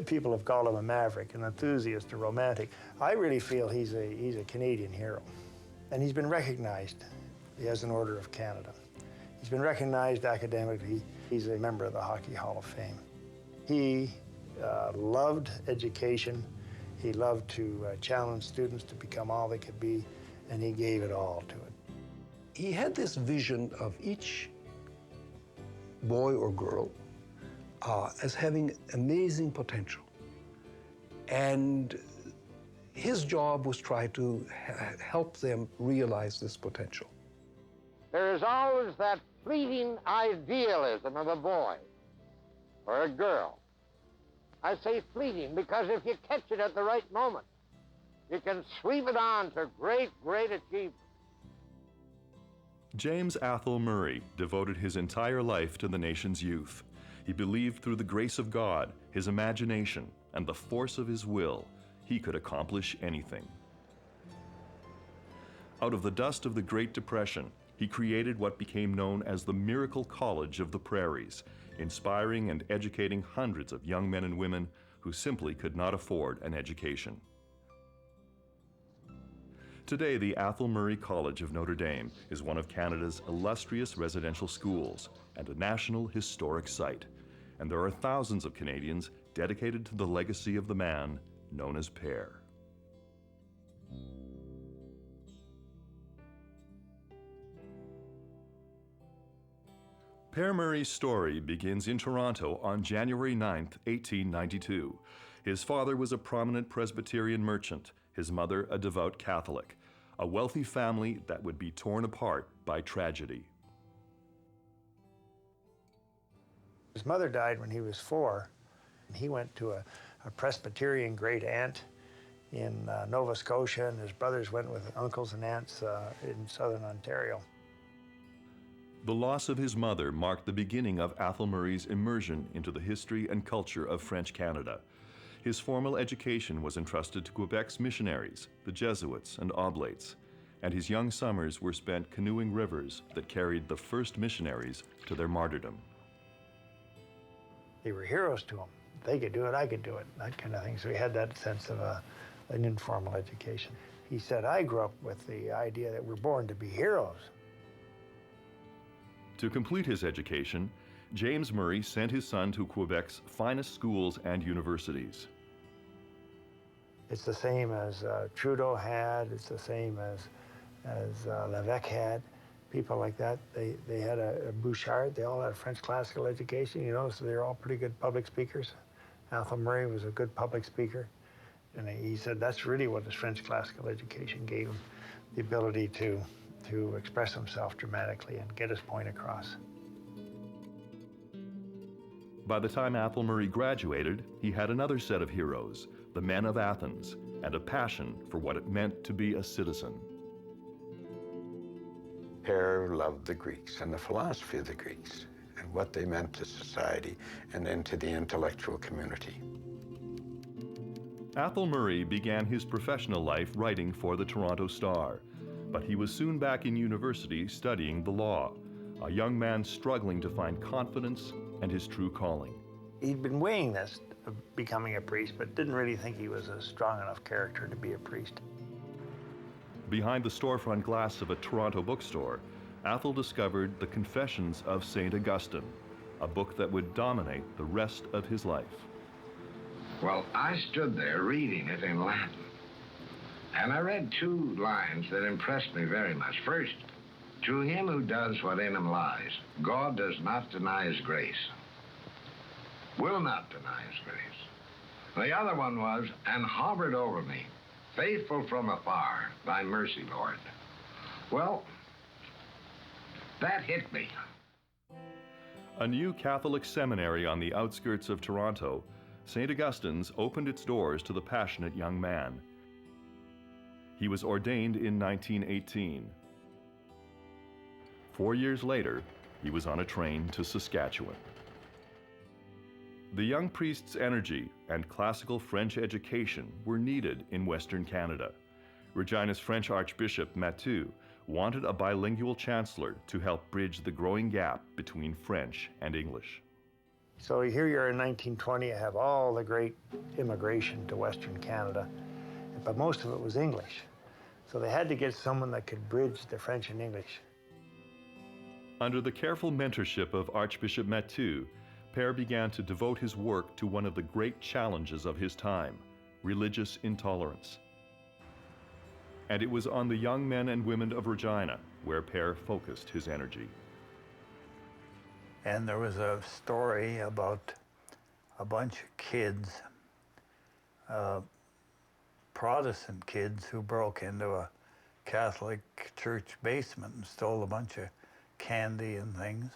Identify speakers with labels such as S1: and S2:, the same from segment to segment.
S1: People have called him a maverick, an enthusiast, a romantic. I really feel he's a Canadian hero. And he's been recognized. He has an Order of Canada. He's been recognized academically. He's a member of the Hockey Hall of Fame. He loved education. He loved to challenge students to become all they could be, and he gave it all to it.
S2: He had this vision of each boy or girl as having amazing potential. And his job was try to help them realize this potential.
S3: There is always that fleeting idealism of a boy or a girl. I say fleeting because if you catch it at the right moment, you can sweep it on to great, great achievement.
S4: James Athol Murray devoted his entire life to the nation's youth. He believed through the grace of God, his imagination, and the force of his will, he could accomplish anything. Out of the dust of the Great Depression, he created what became known as the Miracle College of the Prairies, inspiring and educating hundreds of young men and women who simply could not afford an education. Today, the Athol Murray College of Notre Dame is one of Canada's illustrious residential schools and a national historic site. And there are thousands of Canadians dedicated to the legacy of the man known as Pere. Pere Murray's story begins in Toronto on January 9, 1892. His father was a prominent Presbyterian merchant, his mother a devout Catholic, a wealthy family that would be torn apart by tragedy.
S1: His mother died when he was 4, and he went to a Presbyterian great aunt in Nova Scotia, and his brothers went with uncles and aunts in southern Ontario.
S4: The loss of his mother marked the beginning of Athol Murray's immersion into the history and culture of French Canada. His formal education was entrusted to Quebec's missionaries, the Jesuits and Oblates, and his young summers were spent canoeing rivers that carried the first missionaries to their martyrdom.
S1: They were heroes to him. They could do it, I could do it, that kind of thing. So he had that sense of an informal education. He said, I grew up with the idea that we're born to be heroes.
S4: To complete his education, James Murray sent his son to Quebec's finest schools and universities.
S1: It's the same as Trudeau had, it's the same as Lévesque had. People like that, they had a Bouchard, they all had a French classical education, you know, so they're all pretty good public speakers. Athol Murray was a good public speaker, and he said that's really what his French classical education gave him, the ability to express himself dramatically and get his point across.
S4: By the time Athol Murray graduated, he had another set of heroes, the men of Athens, and a passion for what it meant to be a citizen.
S5: Pere loved the Greeks and the philosophy of the Greeks and what they meant to society and then to the intellectual community.
S4: Athol Murray began his professional life writing for the Toronto Star, but he was soon back in university studying the law, a young man struggling to find confidence and his true calling.
S1: He'd been weighing this of becoming a priest, but didn't really think he was a strong enough character to be a priest.
S4: Behind the storefront glass of a Toronto bookstore, Athol discovered the Confessions of St. Augustine, a book that would dominate the rest of his life.
S6: Well, I stood there reading it in Latin, and I read 2 lines that impressed me very much. First, to him who does what in him lies, God does not deny his grace, will not deny his grace. The other one was, and hovered over me, faithful from afar, thy mercy, Lord. Well, that hit me.
S4: A new Catholic seminary on the outskirts of Toronto, St. Augustine's opened its doors to the passionate young man. He was ordained in 1918. 4 years later, he was on a train to Saskatchewan. The young priest's energy and classical French education were needed in Western Canada. Regina's French Archbishop Mathieu wanted a bilingual chancellor to help bridge the growing gap between French and English.
S1: So here you are in 1920, you have all the great immigration to Western Canada, but most of it was English. So they had to get someone that could bridge the French and English.
S4: Under the careful mentorship of Archbishop Mathieu, Pere began to devote his work to one of the great challenges of his time, religious intolerance. And it was on the young men and women of Regina where Pere focused his energy.
S7: And there was a story about a bunch of kids, Protestant kids, who broke into a Catholic church basement and stole a bunch of candy and things.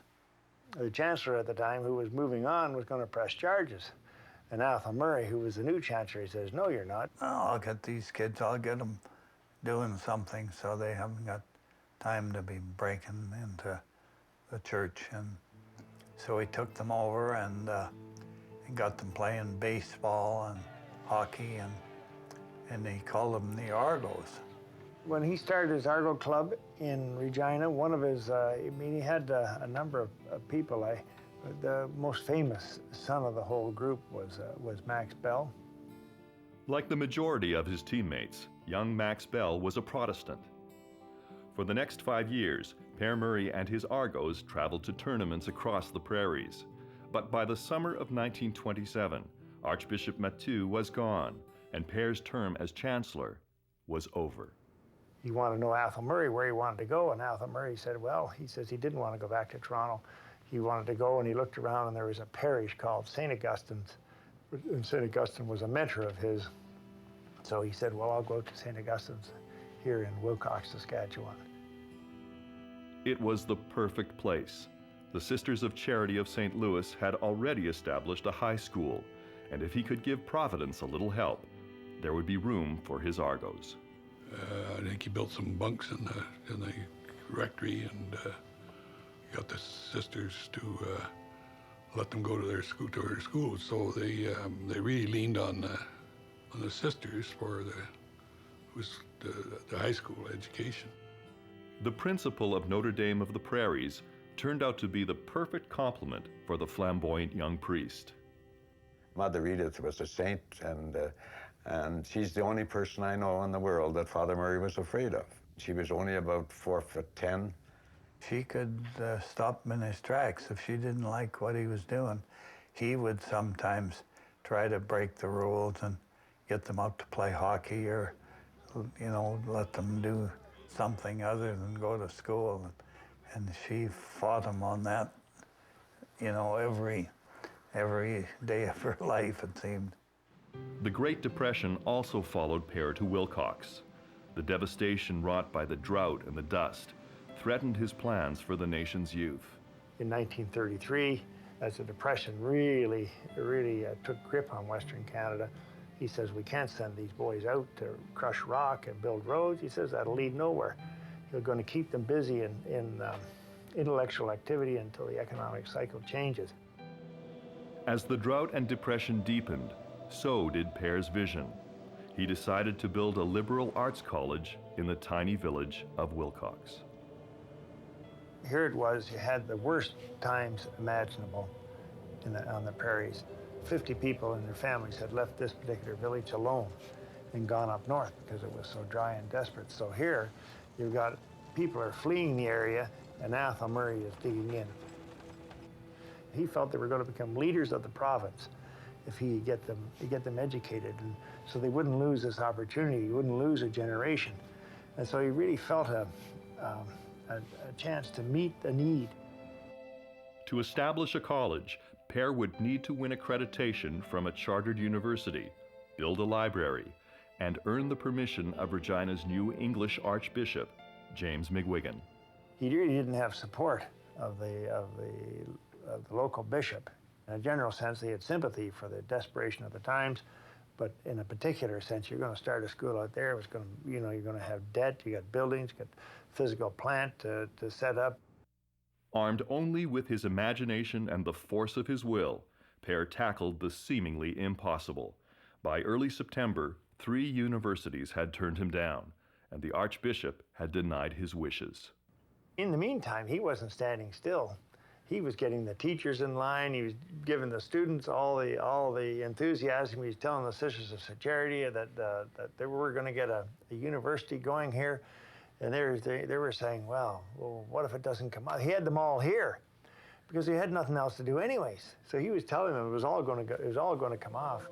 S1: The chancellor at the time, who was moving on, was going to press charges. And Athol Murray, who was the new chancellor, he says, "No, you're not."
S7: "Oh, I'll get these kids, I'll get them doing something so they haven't got time to be breaking into the church." And so he took them over and got them playing baseball and hockey, and he called them the Argos.
S1: When he started his Argo Club in Regina, one of his, he had a number of people. The most famous son of the whole group was Max Bell.
S4: Like the majority of his teammates, young Max Bell was a Protestant. For the next 5 years, Pere Murray and his Argos traveled to tournaments across the prairies. But by the summer of 1927, Archbishop Mathieu was gone, and Pere's term as chancellor was over.
S1: He wanted to know Athol Murray where he wanted to go, and Athol Murray said, well, he says he didn't want to go back to Toronto. He wanted to go, and he looked around, and there was a parish called St. Augustine's, and St. Augustine was a mentor of his. So he said, well, I'll go to St. Augustine's here in Wilcox, Saskatchewan.
S4: It was the perfect place. The Sisters of Charity of St. Louis had already established a high school, and if he could give Providence a little help, there would be room for his Argos.
S2: I think he built some bunks in the rectory and got the sisters to let them go to their school. So they really leaned on the sisters for the high school education.
S4: The principal of Notre Dame of the Prairies turned out to be the perfect complement for the flamboyant young priest.
S5: Mother Edith was a saint, and she's the only person I know in the world that Father Murray was afraid of. She was only about 4'10".
S7: She could stop him in his tracks if she didn't like what he was doing. He would sometimes try to break the rules and get them out to play hockey or, you know, let them do something other than go to school. And she fought him on that, you know, every day of her life, it seemed.
S4: The Great Depression also followed Pere to Wilcox. The devastation wrought by the drought and the dust threatened his plans for the nation's youth.
S1: In 1933, as the Depression really took grip on Western Canada, he says, we can't send these boys out to crush rock and build roads. He says that'll lead nowhere. You're going to keep them busy in intellectual activity until the economic cycle changes.
S4: As the drought and depression deepened, so did Pere's vision. He decided to build a liberal arts college in the tiny village of Wilcox.
S1: Here it was, you had the worst times imaginable on the prairies. 50 people and their families had left this particular village alone and gone up north because it was so dry and desperate. So here, you've got people are fleeing the area, and Athol Murray is digging in. He felt they were going to become leaders of the province if he get them educated, and so they wouldn't lose this opportunity. He wouldn't lose a generation, and so he really felt a chance to meet the need.
S4: To establish a college, Pere would need to win accreditation from a chartered university, build a library, and earn the permission of Regina's new English Archbishop, James McGuigan.
S1: He really didn't have support of the local bishop. In a general sense, they had sympathy for the desperation of the times, but in a particular sense, you're going to start a school out there. It's going to, you're going to have debt. You got buildings, you got physical plant to set up.
S4: Armed only with his imagination and the force of his will, Pere tackled the seemingly impossible. By early September, 3 universities had turned him down, and the Archbishop had denied his wishes.
S1: In the meantime, he wasn't standing still. he was getting the teachers in line. He was giving the students all the enthusiasm. He was telling the Sisters of Charity that they were going to get a university going here, and they were saying, well, what if it doesn't come out? He had them all here because he had nothing else to do anyways. So he was telling them it was all going to come off.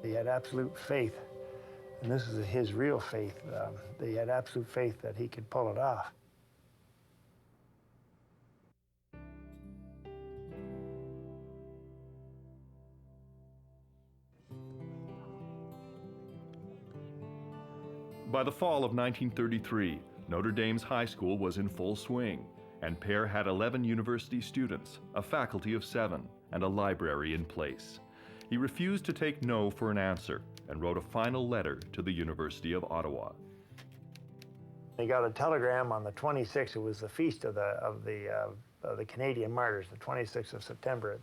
S1: He had absolute faith, and this is his real faith. He had absolute faith that he could pull it off.
S4: By the fall of 1933, Notre Dame's high school was in full swing, and Pere had 11 university students, a faculty of 7, and a library in place. He refused to take no for an answer and wrote a final letter to the University of Ottawa.
S1: He got a telegram on the 26th. It was the feast of the Canadian Martyrs, the 26th of September.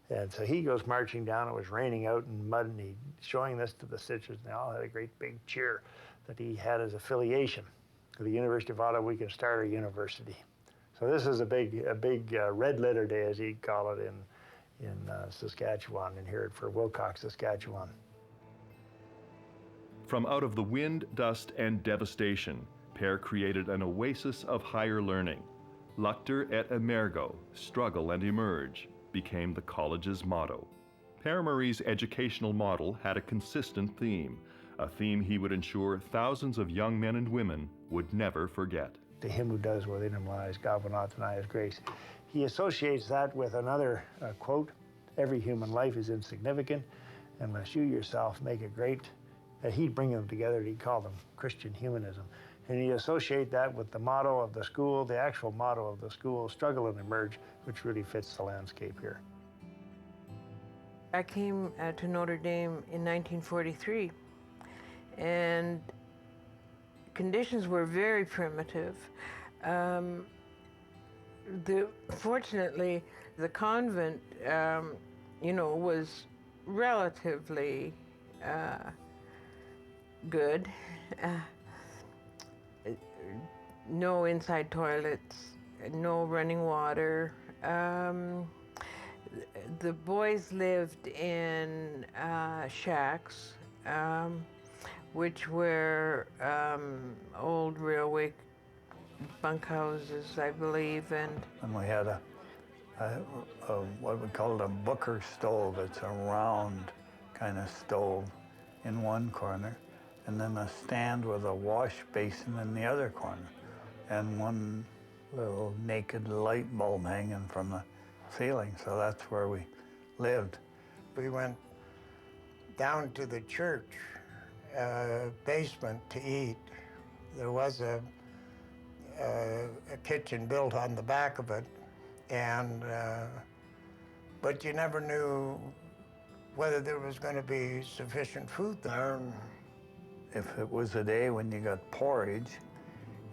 S1: And so he goes marching down. It was raining out and mud, and he's showing this to the Sisters, and they all had a great big cheer that he had his affiliation to the University of Ottawa. We can start a university. So this is a big red letter day, as he'd call it, in Saskatchewan, in Hereford, Wilcox, Saskatchewan.
S4: From out of the wind, dust, and devastation, Pere created an oasis of higher learning. Lucter et emergo, struggle and emerge, became the college's motto. Pere Marie's educational model had a consistent theme, a theme he would ensure thousands of young men and women would never forget.
S1: To him who does within him lies, God will not deny his grace. He associates that with another quote, every human life is insignificant unless you yourself make it great. He'd bring them together, he'd call them Christian humanism. And he associate that with the motto of the school, the actual motto of the school, struggle and emerge, which really fits the landscape here.
S8: I came to Notre Dame in 1943, and conditions were very primitive. Fortunately, the convent, was relatively good. No inside toilets, no running water. The boys lived in shacks, which were old railway bunkhouses, I believe, and
S7: we had a what we called a Booker stove. It's a round kind of stove in one corner, and then a stand with a wash basin in the other corner, and one little naked light bulb hanging from the ceiling. So that's where we lived.
S9: We went down to the church basement to eat. There was a kitchen built on the back of it, and but you never knew whether there was going to be sufficient food there.
S7: If it was a day when you got porridge,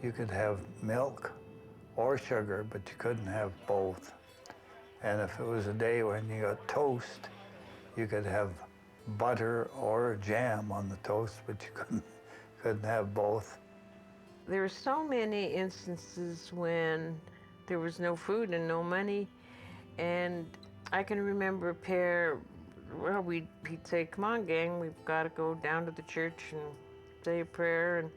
S7: you could have milk or sugar, but you couldn't have both. And if it was a day when you got toast, you could have butter or jam on the toast, but you couldn't have both.
S8: there were so many instances when there was no food and no money. And I can remember Pere, well, he'd say, come on, gang, we've got to go down to the church and say a prayer. And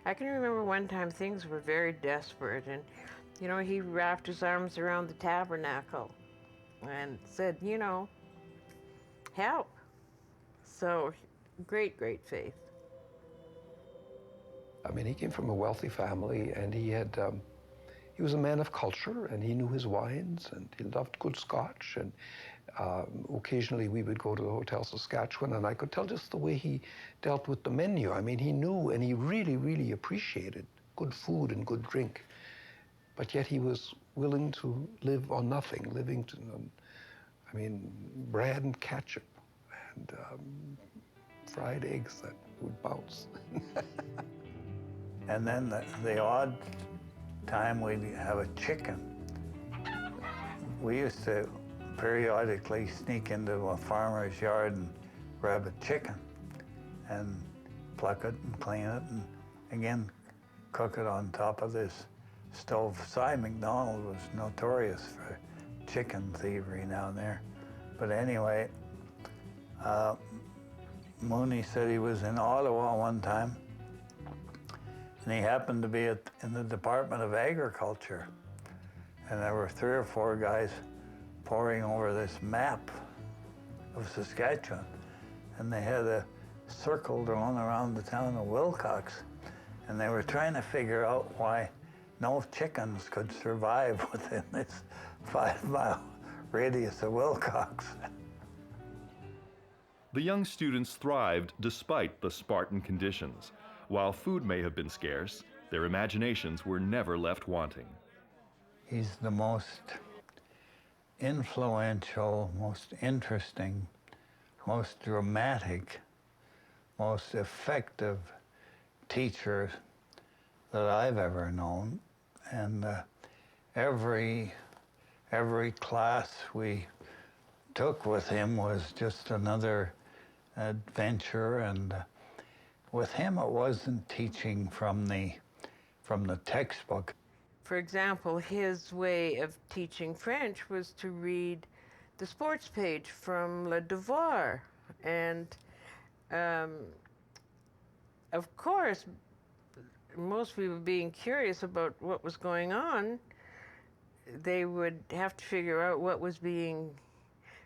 S8: I can remember one time things were very desperate, and, you know, he wrapped his arms around the tabernacle and said, you know, help. So, great, great faith.
S2: I mean, he came from a wealthy family, and he was a man of culture, and he knew his wines, and he loved good Scotch, and occasionally we would go to the Hotel Saskatchewan, and I could tell just the way he dealt with the menu. I mean, he knew, and he really, really appreciated good food and good drink, but yet he was willing to live on nothing, living on, I mean, bread and ketchup, and fried eggs that would bounce.
S7: And then the odd time we'd have a chicken. We used to periodically sneak into a farmer's yard and grab a chicken and pluck it and clean it and again cook it on top of this stove. Cy MacDonald was notorious for chicken thievery down there. But anyway, Mooney said he was in Ottawa one time, and he happened to be in the Department of Agriculture. And there were 3 or 4 guys poring over this map of Saskatchewan. And they had a circle drawn around the town of Wilcox. And they were trying to figure out why no chickens could survive within this 5-mile radius of Wilcox.
S4: The young students thrived despite the Spartan conditions. While food may have been scarce, their imaginations were never left wanting.
S7: He's the most influential, most interesting, most dramatic, most effective teacher that I've ever known. And every class we took with him was just another adventure. And with him, it wasn't teaching from the textbook.
S8: For example, his way of teaching French was to read the sports page from Le Devoir. And of course, most people being curious about what was going on, they would have to figure out what was being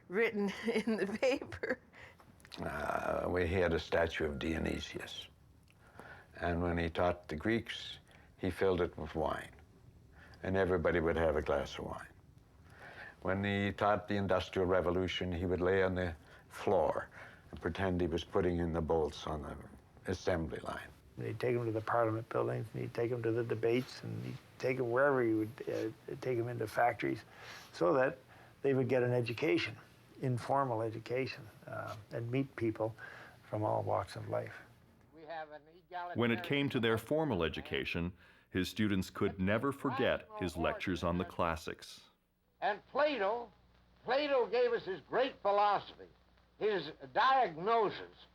S8: written in the paper.
S5: We had a statue of Dionysius. And when he taught the Greeks, he filled it with wine. And everybody would have a glass of wine. When he taught the Industrial Revolution, he would lay on the floor and pretend he was putting in the bolts on the assembly line.
S1: He'd take them to the Parliament buildings, and he'd take them to the debates, and he'd take them wherever he would take them into factories, so that they would get an education, informal education, and meet people from all walks of life.
S4: When it came to their formal education, his students could never forget his lectures on the classics.
S3: And Plato gave us his great philosophy, his diagnosis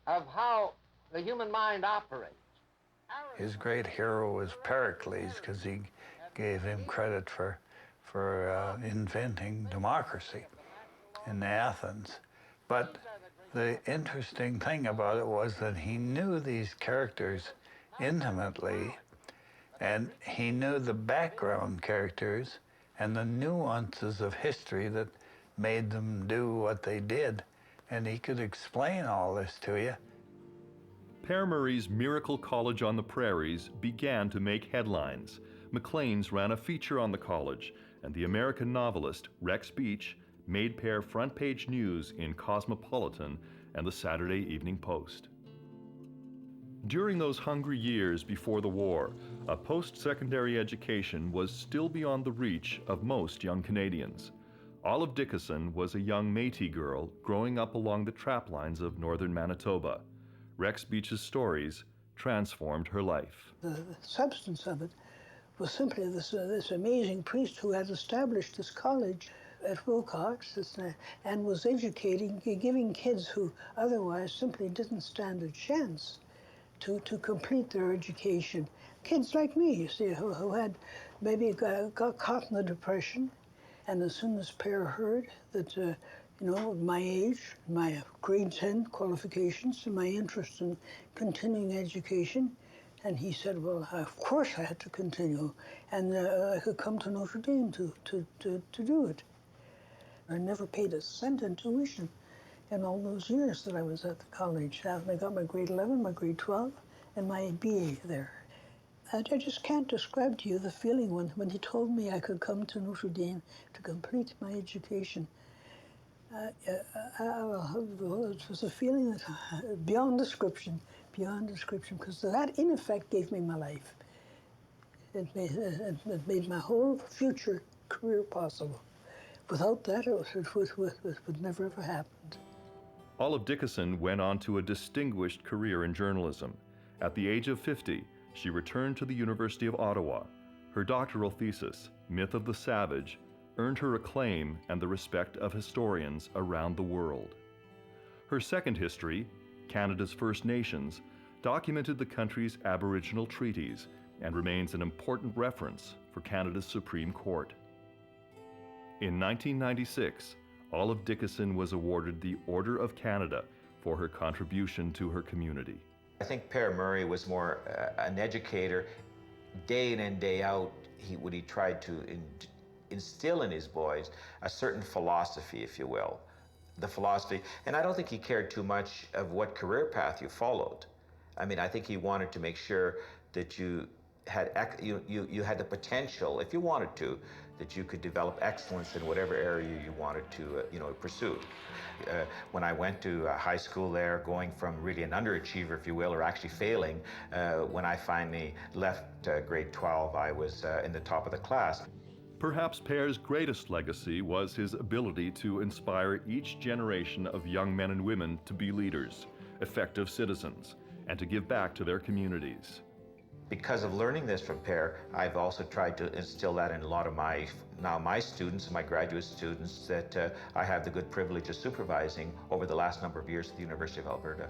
S3: of how the human mind operates.
S7: His great hero was Pericles, because he gave him credit for inventing democracy in Athens. But the interesting thing about it was that he knew these characters intimately, and he knew the background characters and the nuances of history that made them do what they did. And he could explain all this to you.
S4: Pere Murray's Miracle College on the Prairies began to make headlines. Maclean's ran a feature on the college, and the American novelist Rex Beach made Pere front-page news in Cosmopolitan and the Saturday Evening Post. During those hungry years before the war, a post-secondary education was still beyond the reach of most young Canadians. Olive Dickinson was a young Métis girl growing up along the trap lines of northern Manitoba. Rex Beach's stories transformed her life.
S10: The substance of it was simply this amazing priest who had established this college at Wilcox and was educating, giving kids who otherwise simply didn't stand a chance to complete their education. Kids like me, you see, who had maybe got caught in the Depression, and as soon as Pere heard that, you know, my age, my grade 10 qualifications, and my interest in continuing education, and he said, well, of course I had to continue, and I could come to Notre Dame to do it. I never paid a cent in tuition in all those years that I was at the college. I got my grade 11, my grade 12, and my BA there. I just can't describe to you the feeling when he told me I could come to Notre Dame to complete my education. It was a feeling that beyond description, because that in effect gave me my life. It made my whole future career possible. Without that, it would never have happened.
S4: Olive Dickinson went on to a distinguished career in journalism. At the age of 50, she returned to the University of Ottawa. Her doctoral thesis, Myth of the Savage, earned her acclaim and the respect of historians around the world. Her second history, Canada's First Nations, documented the country's Aboriginal treaties, and remains an important reference for Canada's Supreme Court. In 1996, Olive Dickinson was awarded the Order of Canada for her contribution to her community.
S11: I think Pere Murray was more an educator. Day in and day out, he tried to instill in his boys a certain philosophy, if you will. The philosophy, and I don't think he cared too much of what career path you followed. I mean, I think he wanted to make sure that you had the potential, if you wanted to, that you could develop excellence in whatever area you wanted to pursue. When I went to high school there, going from really an underachiever, if you will, or actually failing, when I finally left grade 12, I was in the top of the class.
S4: Perhaps Pere's greatest legacy was his ability to inspire each generation of young men and women to be leaders, effective citizens, and to give back to their communities.
S11: Because of learning this from Pere, I've also tried to instill that in a lot of my students, my graduate students, that I have the good privilege of supervising over the last number of years at the University of Alberta.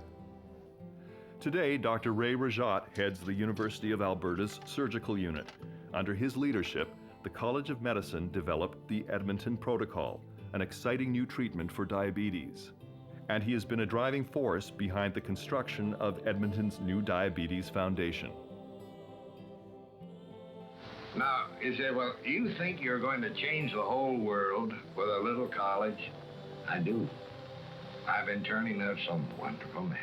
S4: Today, Dr. Ray Rajat heads the University of Alberta's surgical unit. Under his leadership, the College of Medicine developed the Edmonton Protocol, an exciting new treatment for diabetes. And he has been a driving force behind the construction of Edmonton's new Diabetes Foundation.
S6: Now, you say, well, you think you're going to change the whole world with a little college? I do. I've been turning out some wonderful men.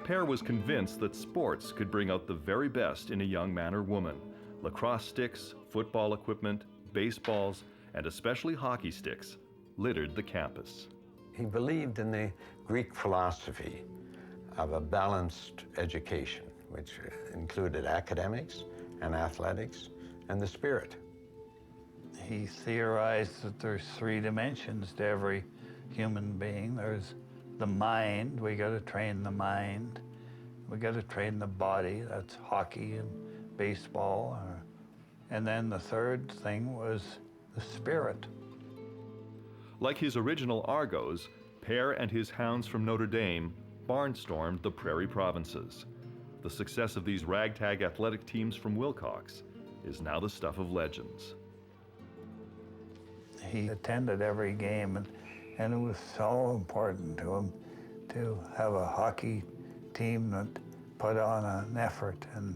S4: Pere was convinced that sports could bring out the very best in a young man or woman. Lacrosse sticks, football equipment, baseballs, and especially hockey sticks littered the campus.
S5: He believed in the Greek philosophy of a balanced education, which included academics and athletics and the spirit.
S7: He theorized that there's 3 dimensions to every human being. There's the mind, we got to train the mind. We got to train the body, that's hockey and baseball. And then the third thing was the spirit.
S4: Like his original Argos, Pere and his Hounds from Notre Dame barnstormed the Prairie provinces. The success of these ragtag athletic teams from Wilcox is now the stuff of legends.
S7: He attended every game, and it was so important to him to have a hockey team that put on an effort, and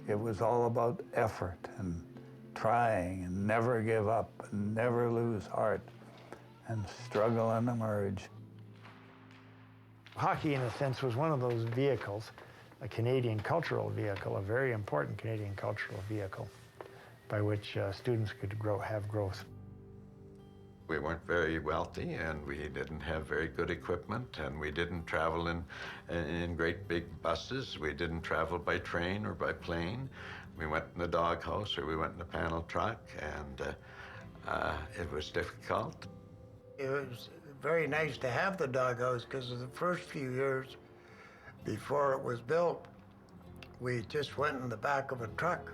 S7: it was all about effort and trying and never give up and never lose heart and struggle and emerge.
S1: Hockey, in a sense, was one of those vehicles, a Canadian cultural vehicle, a very important Canadian cultural vehicle by which students could have growth.
S5: We weren't very wealthy, and we didn't have very good equipment, and we didn't travel in great big buses. We didn't travel by train or by plane. We went in the doghouse or we went in a panel truck, and it was difficult.
S9: It was very nice to have the doghouse because of the first few years before it was built, we just went in the back of a truck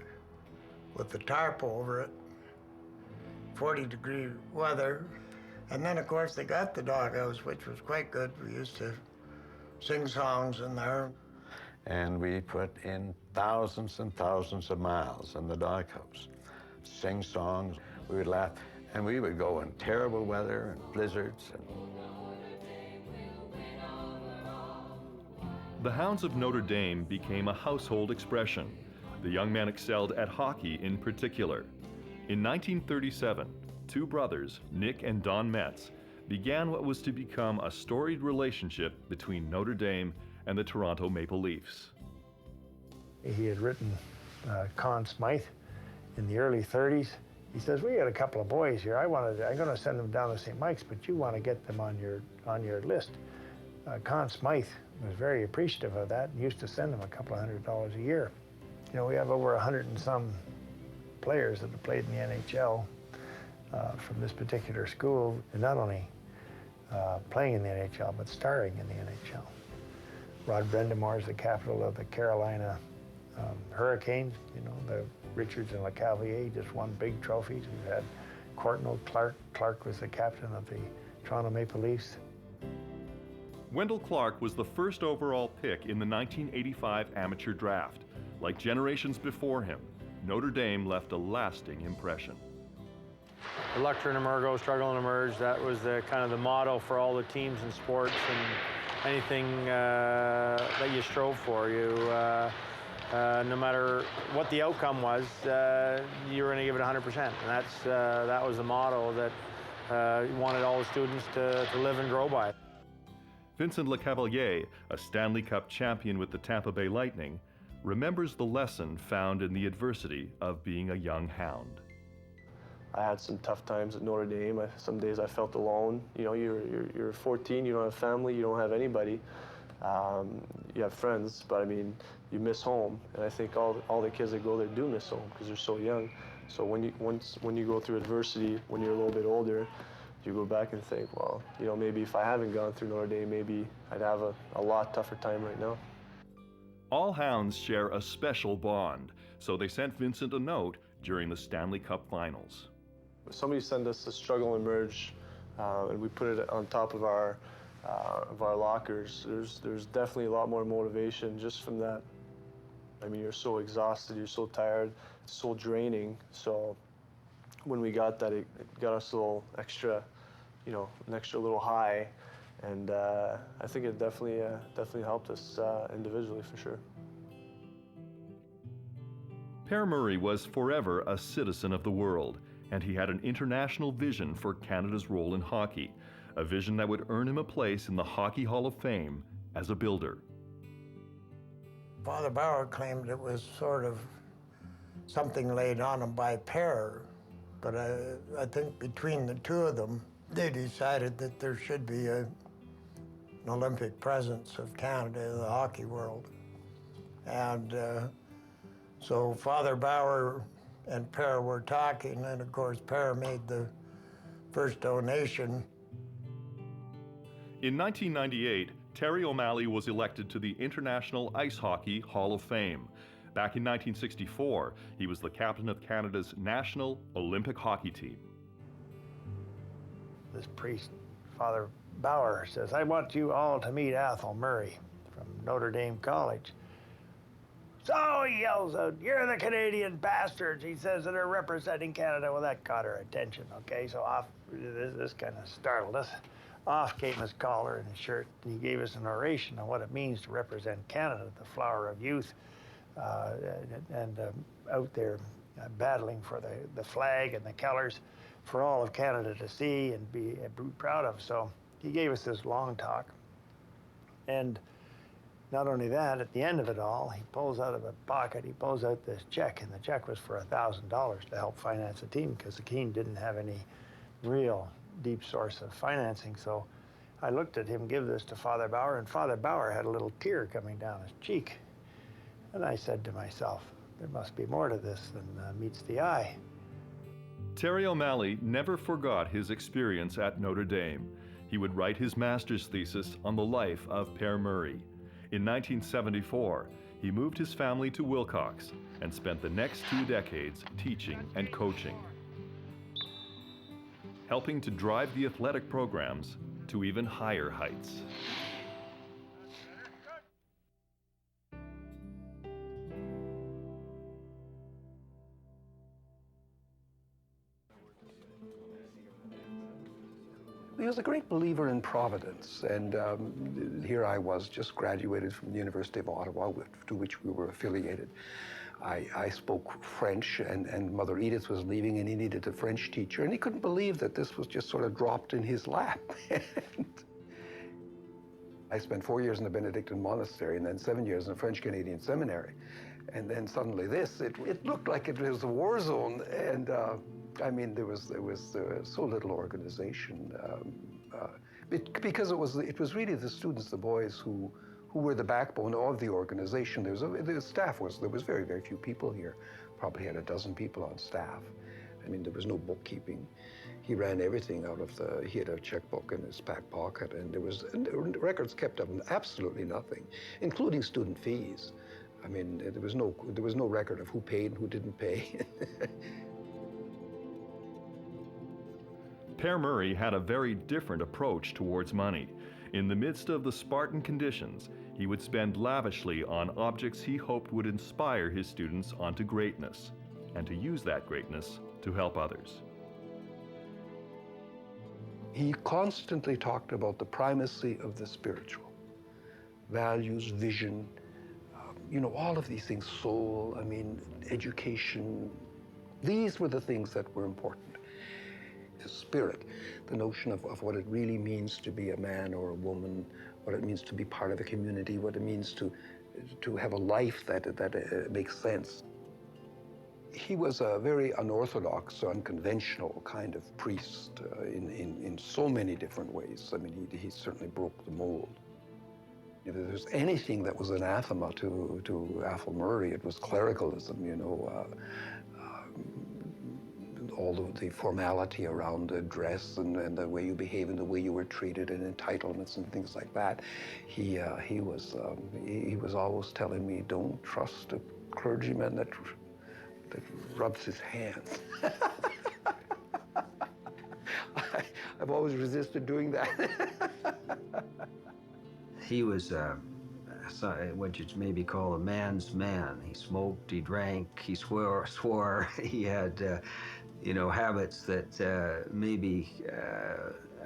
S9: with the tarp over it, 40-degree weather. And then, of course, they got the doghouse, which was quite good. We used to sing songs in there.
S5: And we put in thousands and thousands of miles in the doghouse, sing songs. We would laugh, and we would go in terrible weather and blizzards.
S4: The Hounds of Notre Dame became a household expression. The young men excelled at hockey in particular. In 1937, 2 brothers, Nick and Don Metz, began what was to become a storied relationship between Notre Dame and the Toronto Maple Leafs.
S1: He had written Conn Smythe in the early 30s. He says, we got a couple of boys here. I'm going to send them down to St. Mike's, but you want to get them on your list. Conn Smythe was very appreciative of that and used to send them a couple of $100 a year. You know, we have over 100 and some players that have played in the NHL from this particular school, and not only playing in the NHL, but starring in the NHL. Rod Brendamore is the captain of the Carolina Hurricanes. You know, the Richards and LeCavalier just won big trophies. We've had Courtney Clark. Clark was the captain of the Toronto Maple Leafs.
S4: Wendell Clark was the first overall pick in the 1985 amateur draft. Like generations before him, Notre Dame left a lasting impression.
S12: Luck to emerge, struggle and emerge. That was the kind of the motto for all the teams in sports, and anything that you strove for. No matter what the outcome was, you were going to give it 100%. And that was the motto that you wanted all the students to live and grow by.
S4: Vincent Lecavalier, a Stanley Cup champion with the Tampa Bay Lightning, remembers the lesson found in the adversity of being a young Hound.
S13: I had some tough times at Notre Dame. Some days I felt alone. You know, you're 14, you don't have family, you don't have anybody. You have friends, but I mean, you miss home. And I think all the kids that go there do miss home because they're so young. So when you go through adversity, when you're a little bit older, you go back and think, well, you know, maybe if I haven't gone through Notre Dame, maybe I'd have a lot tougher time right now.
S4: All Hounds share a special bond, so they sent Vincent a note during the Stanley Cup Finals.
S13: Somebody sent us the struggle and merge, and we put it on top of our lockers. There's definitely a lot more motivation just from that. I mean, you're so exhausted, you're so tired, it's so draining. So when we got that, it got us a little extra, you know, an extra little high, and I think it definitely helped us individually for sure.
S4: Pere Murray was forever a citizen of the world, and he had an international vision for Canada's role in hockey, a vision that would earn him a place in the Hockey Hall of Fame as a builder.
S9: Father Bauer claimed it was sort of something laid on him by Pere, but I think between the two of them, they decided that there should be an Olympic presence of Canada in the hockey world. And so Father Bauer and Pere were talking, and of course Pere made the first donation.
S4: In 1998, Terry O'Malley was elected to the International Ice Hockey Hall of Fame. Back in 1964, he was the captain of Canada's national Olympic hockey team.
S1: This priest, Father Bauer, says, "I want you all to meet Athol Murray from Notre Dame College." So he yells out, "You're the Canadian bastards," he says, "that are representing Canada." Well, that caught our attention, okay? So off, this kind of startled us. Off came his collar and his shirt, and he gave us an oration on what it means to represent Canada, the flower of youth, and out there battling for the flag and the colors for all of Canada to see and be proud of. So he gave us this long talk. And not only that, at the end of it all, he pulls out of a pocket, he pulls out this check, and the check was for $1,000 to help finance the team because the team didn't have any real deep source of financing. So I looked at him give this to Father Bauer, and Father Bauer had a little tear coming down his cheek. And I said to myself, there must be more to this than meets the eye.
S4: Terry O'Malley never forgot his experience at Notre Dame. He would write his master's thesis on the life of Pere Murray. In 1974, he moved his family to Wilcox and spent the next 2 decades teaching and coaching, helping to drive the athletic programs to even higher heights.
S2: He was a great believer in Providence, and here I was, just graduated from the University of Ottawa, to which we were affiliated. I spoke French, and Mother Edith was leaving, and he needed a French teacher, and he couldn't believe that this was just sort of dropped in his lap. I spent 4 years in the Benedictine monastery, and then 7 years in the French-Canadian seminary. And then suddenly this, it looked like it was a war zone, and I mean, there was so little organization, because it was really the students, the boys, who were the backbone of the organization. The staff there was very, very few people here. Probably had a dozen people on staff. I mean, there was no bookkeeping. He ran everything out of he had a checkbook in his back pocket, and the records kept up absolutely nothing, including student fees. I mean, there was no record of who paid and who didn't pay.
S4: Pere Murray had a very different approach towards money. In the midst of the Spartan conditions, he would spend lavishly on objects he hoped would inspire his students onto greatness, and to use that greatness to help others.
S2: He constantly talked about the primacy of the spiritual. Values, vision, you know, all of these things, soul, I mean, education. These were the things that were important. The spirit, the notion of what it really means to be a man or a woman, what it means to be part of a community, what it means to have a life that makes sense. He was a very unorthodox, unconventional kind of priest in so many different ways. I mean, he certainly broke the mold. If there's anything that was anathema to Athol Murray, it was clericalism, you know, all of the formality around the dress and the way you behave and the way you were treated and entitlements and things like that. He was always telling me, don't trust a clergyman that rubs his hands. I've always resisted doing that.
S14: He was what you'd maybe call a man's man. He smoked, he drank, he swore. He had, you know, habits that maybe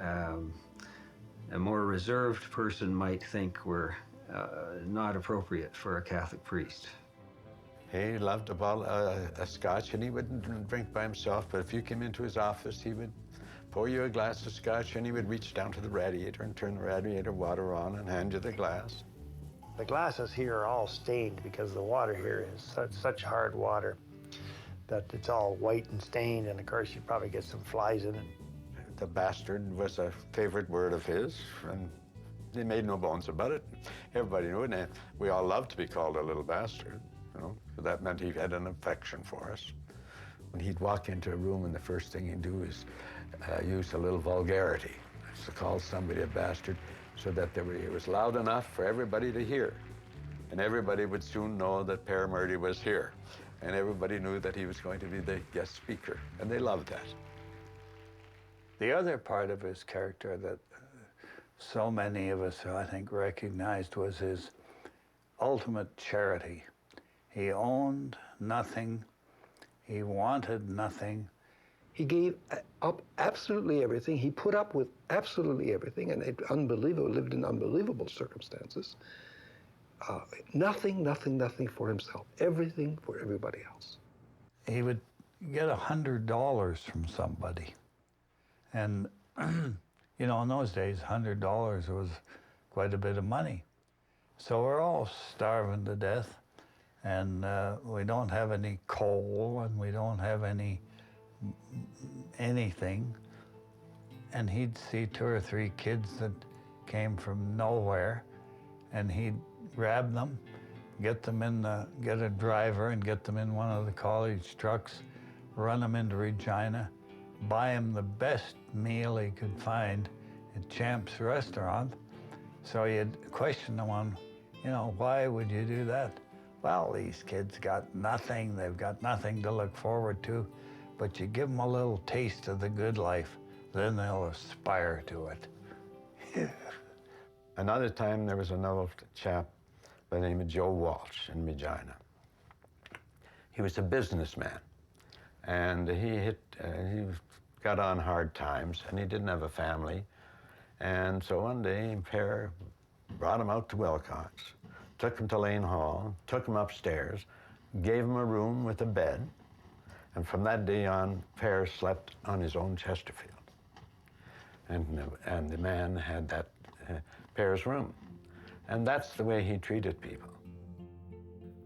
S14: a more reserved person might think were not appropriate for a Catholic priest.
S5: He loved a scotch, and he wouldn't drink by himself, but if you came into his office, he would pour you a glass of scotch, and he would reach down to the radiator and turn the radiator water on and hand you the glass.
S1: The glasses here are all stained because the water here is such hard water that it's all white and stained, and of course you probably get some flies in it.
S5: The bastard was a favorite word of his, and he made no bones about it. Everybody knew it, and we all loved to be called a little bastard, you know. That meant he had an affection for us. When he'd walk into a room, and the first thing he'd do is use a little vulgarity. To call somebody a bastard so that it was loud enough for everybody to hear. And everybody would soon know that Pere Murray was here. And everybody knew that he was going to be the guest speaker, and they loved that.
S7: The other part of his character that so many of us, I think, recognized was his ultimate charity. He owned nothing. He wanted nothing.
S2: He gave up absolutely everything. He put up with absolutely everything, and lived in unbelievable circumstances. Nothing for himself. Everything for everybody else.
S7: He would get $100 from somebody. And, you know, in those days, $100 was quite a bit of money. So we're all starving to death, and we don't have any coal, and we don't have anything. And he'd see 2 or 3 kids that came from nowhere, and he'd grab them, get a driver and get them in one of the college trucks, run them into Regina, buy him the best meal he could find at Champ's restaurant. So you'd question them on, you know, why would you do that? Well, these kids got nothing. They've got nothing to look forward to. But you give them a little taste of the good life, then they'll aspire to it.
S5: Another time, there was another chap by the name of Joe Walsh in Regina. He was a businessman, and he got on hard times, and he didn't have a family. And so one day, Pere brought him out to Wilcox, took him to Lane Hall, took him upstairs, gave him a room with a bed, and from that day on, Pere slept on his own Chesterfield. And the man had that Pere's room. And that's the way he treated people.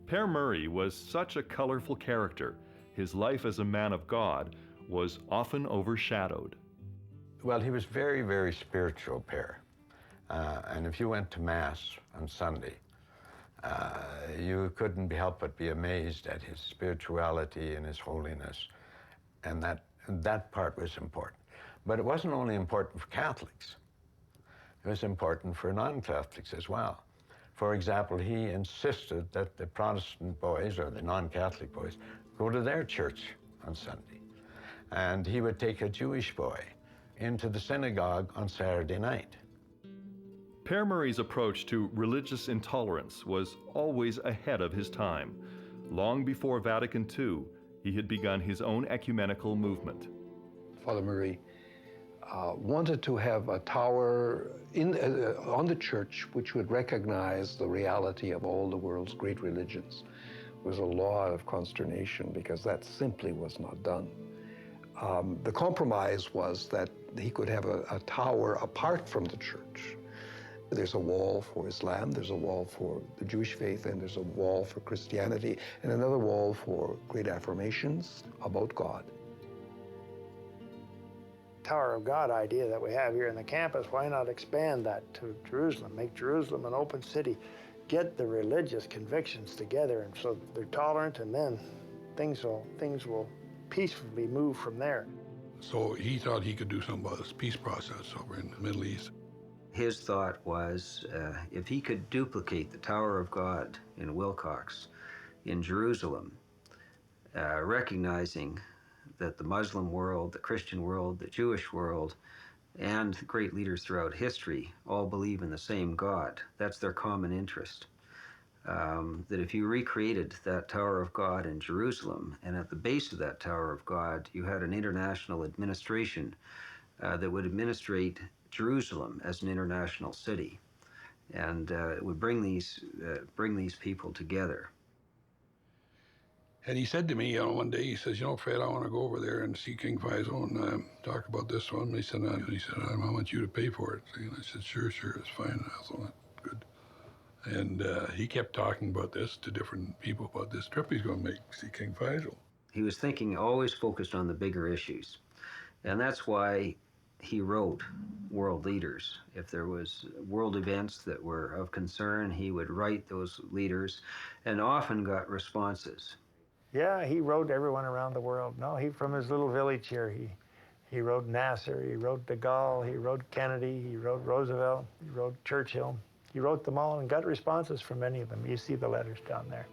S4: Pere Murray was such a colorful character. His life as a man of God was often overshadowed.
S5: Well, he was very, very spiritual, Pere. And if you went to Mass on Sunday, you couldn't help but be amazed at his spirituality and his holiness. And that part was important. But it wasn't only important for Catholics. It was important for non-Catholics as well. For example, he insisted that the Protestant boys, or the non-Catholic boys, go to their church on Sunday. And he would take a Jewish boy into the synagogue on Saturday night.
S4: Pere Murray's approach to religious intolerance was always ahead of his time. Long before Vatican II, he had begun his own ecumenical movement.
S2: Father Murray wanted to have a tower on the church which would recognize the reality of all the world's great religions. There was a lot of consternation because that simply was not done. The compromise was that he could have a tower apart from the church. There's a wall for Islam, there's a wall for the Jewish faith, and there's a wall for Christianity, and another wall for great affirmations about God.
S1: Tower of God idea that we have here in the campus, why not expand that to Jerusalem, make Jerusalem an open city, get the religious convictions together, and so they're tolerant, and then things will peacefully move from there.
S15: So he thought he could do something about this peace process over in the Middle East.
S14: His thought was if he could duplicate the Tower of God in Wilcox, in Jerusalem, recognizing that the Muslim world, the Christian world, the Jewish world, and great leaders throughout history all believe in the same God. That's their common interest. That if you recreated that Tower of God in Jerusalem, and at the base of that Tower of God, you had an international administration that would administrate Jerusalem as an international city, and it would bring these people together.
S15: And he said to me, one day, he says, Fred, I want to go over there and see King Faisal and talk about this one. He said, I want you to pay for it. And I said, sure, it's fine. I thought, good. And he kept talking about this to different people about this trip he's going to make, see King Faisal.
S14: He was thinking, always focused on the bigger issues. And that's why he wrote world leaders. If there was world events that were of concern, he would write those leaders and often got responses.
S1: Yeah, he wrote everyone around the world. No, he from his little village here, he wrote Nasser, he wrote de Gaulle, he wrote Kennedy, he wrote Roosevelt, he wrote Churchill. He wrote them all and got responses from many of them. You see the letters down there.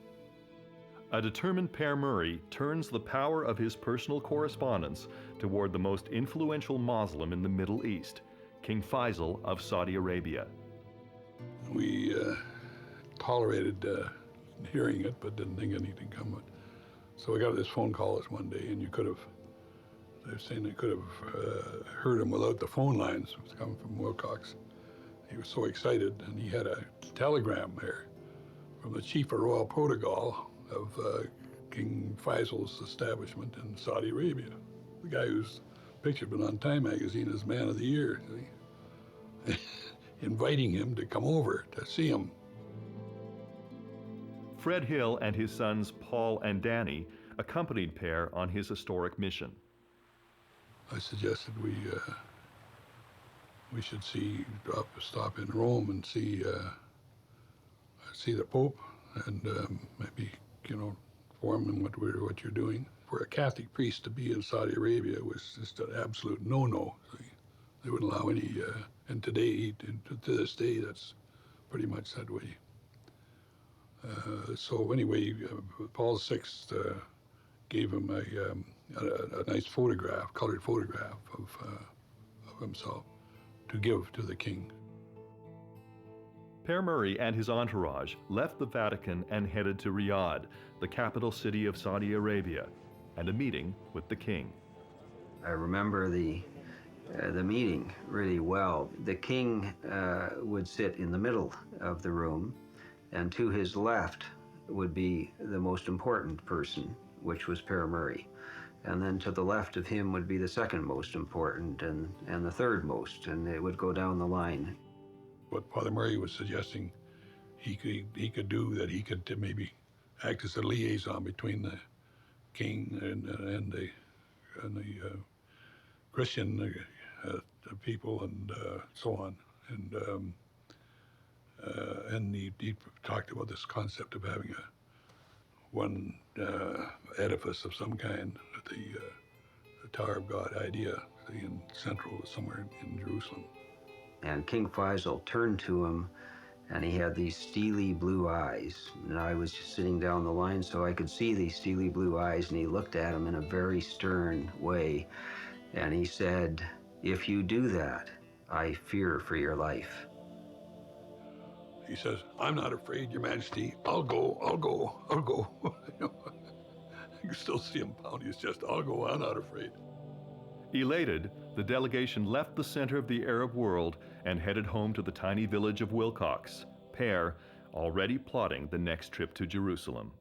S4: A determined Pere Murray turns the power of his personal correspondence toward the most influential Muslim in the Middle East, King Faisal of Saudi Arabia.
S15: We tolerated hearing it, but didn't think anything come of it. So we got this phone call this one day, and they're saying they could have heard him without the phone lines. It was coming from Wilcox. He was so excited, and he had a telegram there from the chief of royal protocol of King Faisal's establishment in Saudi Arabia. The guy whose picture been on Time magazine as Man of the Year, inviting him to come over to see him.
S4: Fred Hill and his sons Paul and Danny accompanied Pere on his historic mission.
S15: I suggested we should stop in Rome and see the Pope, and maybe inform him what you're doing. For a Catholic priest to be in Saudi Arabia was just an absolute no-no. They wouldn't allow any. And today, to this day, that's pretty much that way. So anyway, Paul VI gave him a nice photograph, colored photograph of himself to give to the king.
S4: Pere Murray and his entourage left the Vatican and headed to Riyadh, the capital city of Saudi Arabia, and a meeting with the king.
S14: I remember the meeting really well. The king would sit in the middle of the room, and to his left would be the most important person, which was Pere Murray. And then to the left of him would be the second most important and the third most, and it would go down the line.
S15: What Father Murray was suggesting he could do, that he could maybe act as a liaison between the king and the Christian people and so on. And he talked about this concept of having one edifice of some kind, the Tower of God idea, in central, somewhere in Jerusalem.
S14: And King Faisal turned to him, and he had these steely blue eyes. And I was just sitting down the line so I could see these steely blue eyes, and he looked at him in a very stern way. And he said, If you do that, I fear for your life.
S15: He says, I'm not afraid, Your Majesty. I'll go, I'll go, I'll go. You know, I can still see him pound his chest. I'll go, I'm not afraid.
S4: Elated, the delegation left the center of the Arab world and headed home to the tiny village of Wilcox, Pere already plotting the next trip to Jerusalem.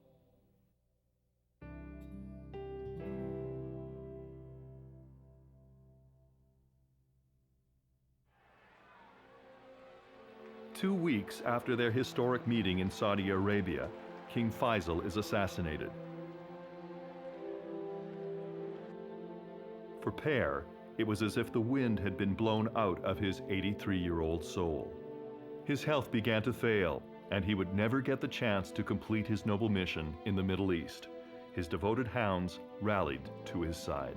S4: Two weeks after their historic meeting in Saudi Arabia, King Faisal is assassinated. For Pere, it was as if the wind had been blown out of his 83-year-old soul. His health began to fail, and he would never get the chance to complete his noble mission in the Middle East. His devoted hounds rallied to his side.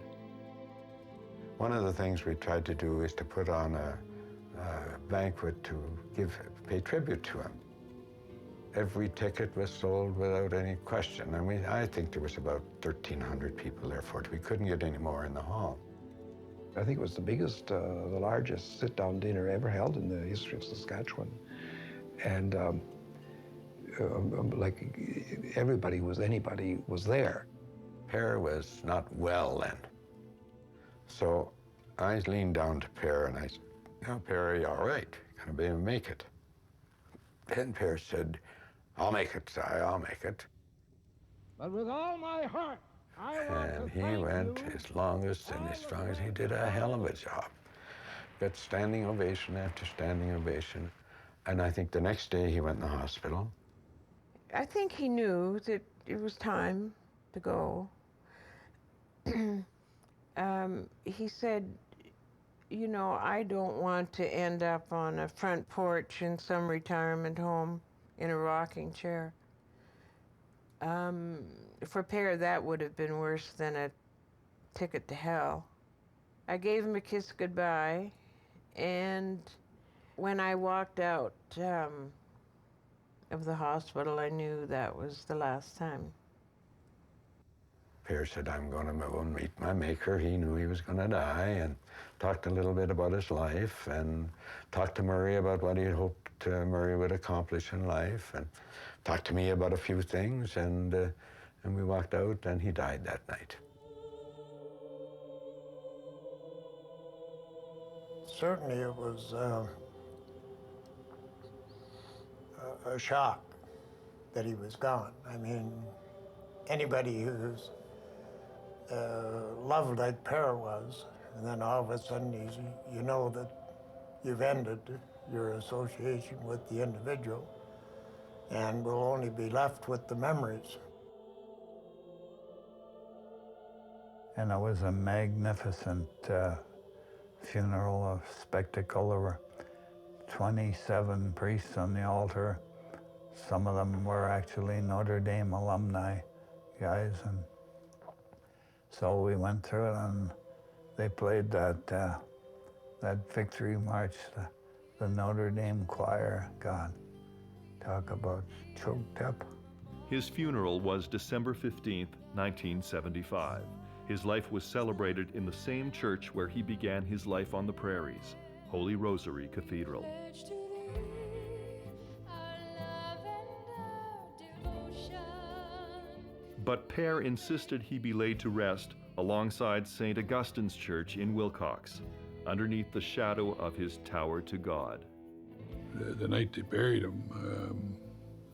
S5: One of the things we tried to do is to put on a banquet to pay tribute to him. Every ticket was sold without any question. And I think there was about 1,300 people there for it. We couldn't get any more in the hall.
S2: I think it was the biggest, the largest sit-down dinner ever held in the history of Saskatchewan. And like anybody was there.
S5: Pere was not well then. So I leaned down to Pere and I said, "Now, Pere, you all right? You're gonna be able to make it." And Pere said, "I'll make it, Si, I'll make it."
S3: But with all my heart,
S5: And he went his longest and his strongest. He did a hell of a job. Got standing ovation after standing ovation. And I think the next day he went in the hospital.
S8: I think he knew that it was time to go. He said, you know, I don't want to end up on a front porch in some retirement home in a rocking chair. For Pere, that would have been worse than a ticket to hell. I gave him a kiss goodbye, and when I walked out of the hospital, I knew that was the last time.
S5: Pere said, I'm going to go and meet my maker. He knew he was going to die, and talked a little bit about his life, and talked to Murray about what he had hoped Murray would accomplish in life, and talked to me about a few things, and we walked out, and he died that night.
S9: Certainly it was a shock that he was gone. I mean, anybody who's loved like Pere was, and then all of a sudden you know that you've ended your association with the individual and will only be left with the memories.
S7: And it was a magnificent funeral, a spectacle. There were 27 priests on the altar. Some of them were actually Notre Dame alumni guys, and so we went through it, and they played that victory march, the Notre Dame choir. God, talk about choked up.
S4: His funeral was December 15th, 1975. His life was celebrated in the same church where he began his life on the prairies, Holy Rosary Cathedral. But Pere insisted he be laid to rest alongside St. Augustine's Church in Wilcox, underneath the shadow of his tower to God.
S15: The night they buried him,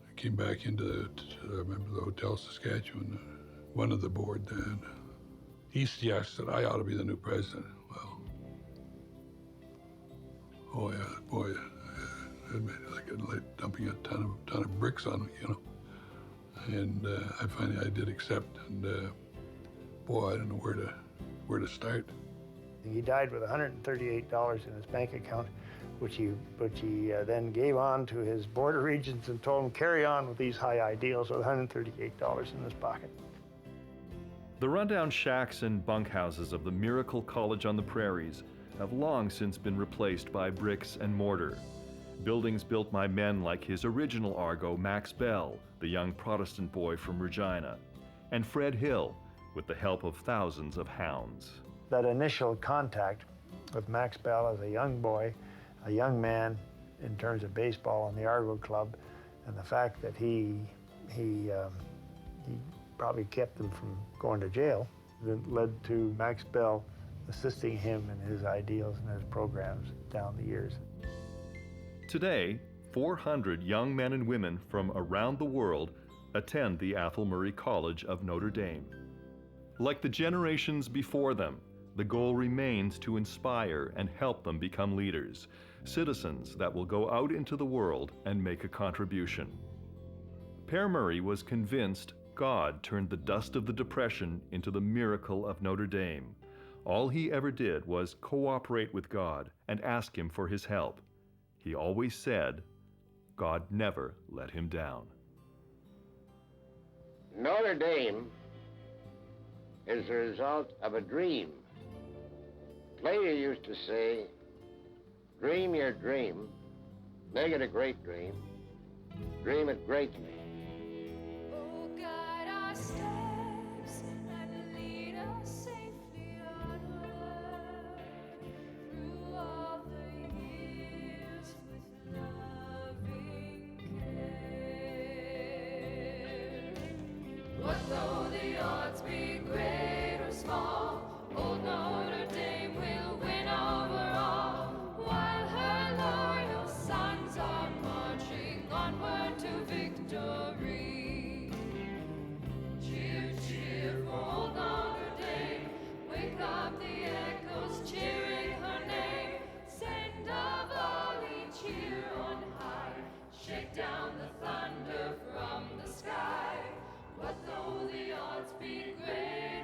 S15: I came back into I remember the Hotel Saskatchewan, one of the board then. He suggested I ought to be the new president. Well, oh yeah, boy, I admit, like dumping a ton of bricks on me, you know. And I finally did accept, and boy, I didn't know where to start.
S1: He died with $138 in his bank account, which he then gave on to his border regents and told them, carry on with these high ideals with $138 in his pocket.
S4: The rundown shacks and bunkhouses of the Miracle College on the Prairies have long since been replaced by bricks and mortar. Buildings built by men like his original Argo, Max Bell, the young Protestant boy from Regina, and Fred Hill, with the help of thousands of hounds.
S1: That initial contact with Max Bell as a young boy, a young man in terms of baseball in the Argo Club, and the fact that he probably kept him from going to jail, that led to Max Bell assisting him in his ideals and his programs down the years.
S4: Today, 400 young men and women from around the world attend the Athol Murray College of Notre Dame. Like the generations before them, the goal remains to inspire and help them become leaders, citizens that will go out into the world and make a contribution. Pere Murray was convinced God turned the dust of the Depression into the miracle of Notre Dame. All he ever did was cooperate with God and ask him for his help. He always said, God never let him down.
S3: Notre Dame is the result of a dream. Plato used to say, dream your dream, make it a great dream, dream it greatly.
S16: Oh, guide our steps and lead us safely onward through all the years with loving care. What though the odds be great or small, old Notre Dame will win over all, while her loyal sons are marching onward to victory. Cheer, cheer for old Notre Dame, wake up the echoes cheering her name. Send a volley cheer on high, shake down the thunder from the sky. What though the odds be great